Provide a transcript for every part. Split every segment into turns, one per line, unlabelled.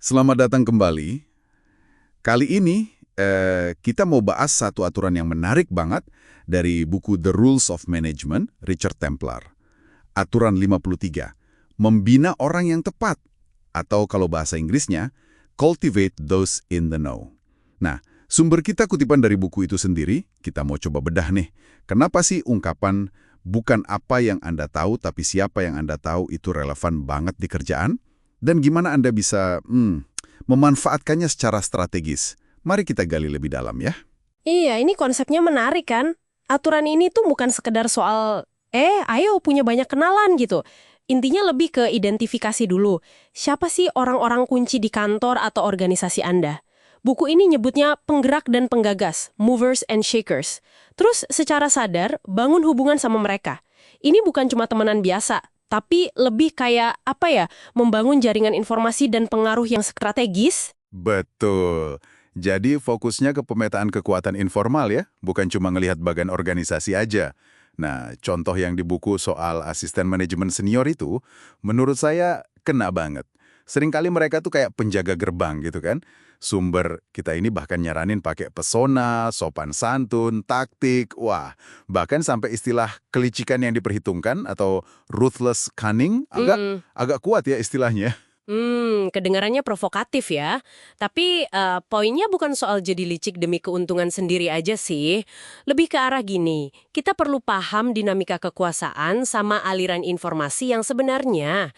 Selamat datang kembali. Kali ini kita mau bahas satu aturan yang menarik banget dari buku The Rules of Management, Richard Templar. Aturan 53, membina orang yang tepat, atau kalau bahasa Inggrisnya, cultivate those in the know. Nah, sumber kita kutipan dari buku itu sendiri, kita mau coba bedah nih. Kenapa sih ungkapan bukan apa yang Anda tahu, tapi siapa yang Anda tahu itu relevan banget di kerjaan? Dan gimana Anda bisa memanfaatkannya secara strategis? Mari kita gali lebih dalam ya.
Iya, ini konsepnya menarik kan? Aturan ini tuh bukan sekedar soal, ayo punya banyak kenalan gitu. Intinya lebih ke identifikasi dulu. Siapa sih orang-orang kunci di kantor atau organisasi Anda? Buku ini nyebutnya penggerak dan penggagas, movers and shakers. Terus secara sadar, bangun hubungan sama mereka. Ini bukan cuma temenan biasa, tapi lebih kayak, membangun jaringan informasi dan pengaruh yang strategis.
Betul. Jadi fokusnya ke pemetaan kekuatan informal ya, bukan cuma ngelihat bagian organisasi aja. Nah, contoh yang di buku soal asisten manajemen senior itu, menurut saya kena banget. Seringkali mereka tuh kayak penjaga gerbang gitu kan. Sumber kita ini bahkan nyaranin pakai pesona, sopan santun, taktik, wah, bahkan sampai istilah kelicikan yang diperhitungkan atau ruthless cunning, agak kuat ya istilahnya.
Kedengarannya provokatif ya. Tapi poinnya bukan soal jadi licik demi keuntungan sendiri aja sih. Lebih ke arah gini, kita perlu paham dinamika kekuasaan sama aliran informasi yang sebenarnya.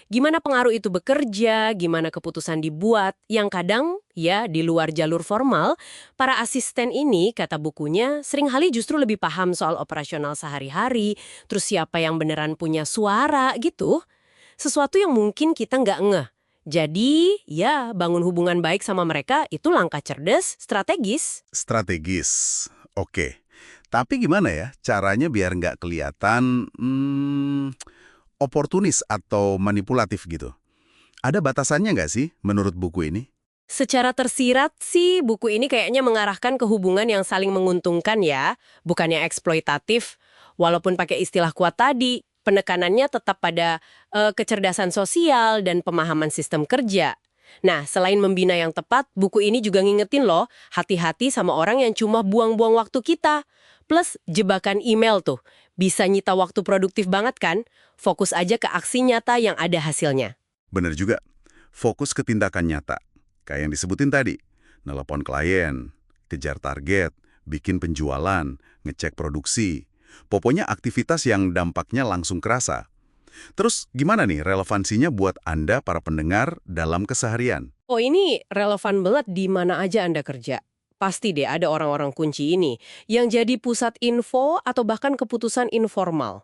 Gimana pengaruh itu bekerja, gimana keputusan dibuat, yang kadang, ya di luar jalur formal, para asisten ini, kata bukunya, seringkali justru lebih paham soal operasional sehari-hari, terus siapa yang beneran punya suara, gitu. Sesuatu yang mungkin kita nggak ngeh. Jadi, ya, bangun hubungan baik sama mereka itu langkah cerdas, strategis.
Strategis, oke. Tapi gimana ya caranya biar nggak kelihatan oportunis atau manipulatif gitu? Ada batasannya nggak sih menurut buku ini?
Secara tersirat sih, buku ini kayaknya mengarahkan ke hubungan yang saling menguntungkan ya, bukannya eksploitatif. Walaupun pakai istilah kuat tadi, penekanannya tetap pada kecerdasan sosial dan pemahaman sistem kerja. Nah, selain membina yang tepat, buku ini juga ngingetin loh, hati-hati sama orang yang cuma buang-buang waktu kita. Plus, jebakan email tuh, bisa nyita waktu produktif banget kan? Fokus aja ke aksi nyata yang ada hasilnya.
Bener juga, fokus ke tindakan nyata. Kayak yang disebutin tadi, nelepon klien, kejar target, bikin penjualan, ngecek produksi. Pokoknya aktivitas yang dampaknya langsung kerasa. Terus gimana nih relevansinya buat Anda para pendengar dalam keseharian?
Oh, ini relevan banget di mana aja Anda kerja. Pasti deh ada orang-orang kunci ini yang jadi pusat info atau bahkan keputusan informal.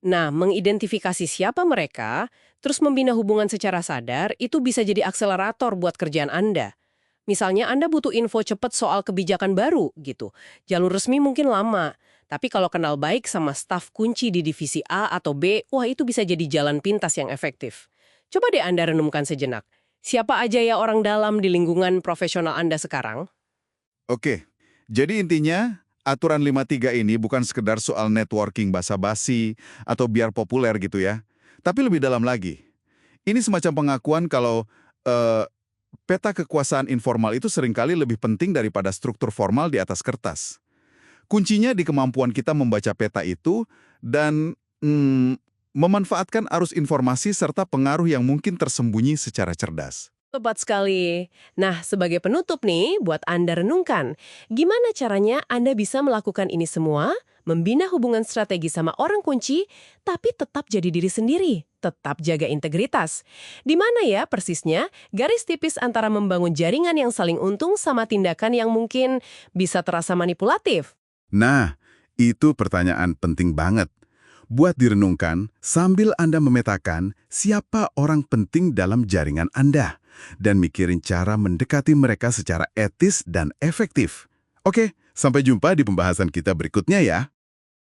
Nah, mengidentifikasi siapa mereka, terus membina hubungan secara sadar, itu bisa jadi akselerator buat kerjaan Anda. Misalnya Anda butuh info cepat soal kebijakan baru, gitu. Jalur resmi mungkin lama, tapi kalau kenal baik sama staf kunci di divisi A atau B, wah itu bisa jadi jalan pintas yang efektif. Coba deh Anda renungkan sejenak. Siapa aja ya orang dalam di lingkungan profesional Anda sekarang?
Oke, jadi intinya aturan 53 ini bukan sekedar soal networking basa-basi atau biar populer gitu ya. Tapi lebih dalam lagi. Ini semacam pengakuan kalau eh, peta kekuasaan informal itu seringkali lebih penting daripada struktur formal di atas kertas. Kuncinya di kemampuan kita membaca peta itu dan memanfaatkan arus informasi serta pengaruh yang mungkin tersembunyi secara cerdas.
Tepat sekali. Nah, sebagai penutup nih, buat Anda renungkan, gimana caranya Anda bisa melakukan ini semua, membina hubungan strategi sama orang kunci, tapi tetap jadi diri sendiri, tetap jaga integritas. Di mana ya persisnya garis tipis antara membangun jaringan yang saling untung sama tindakan yang mungkin bisa terasa manipulatif?
Nah, itu pertanyaan penting banget. Buat direnungkan sambil Anda memetakan siapa orang penting dalam jaringan Anda dan mikirin cara mendekati mereka secara etis dan efektif. Oke, sampai jumpa di pembahasan kita berikutnya ya.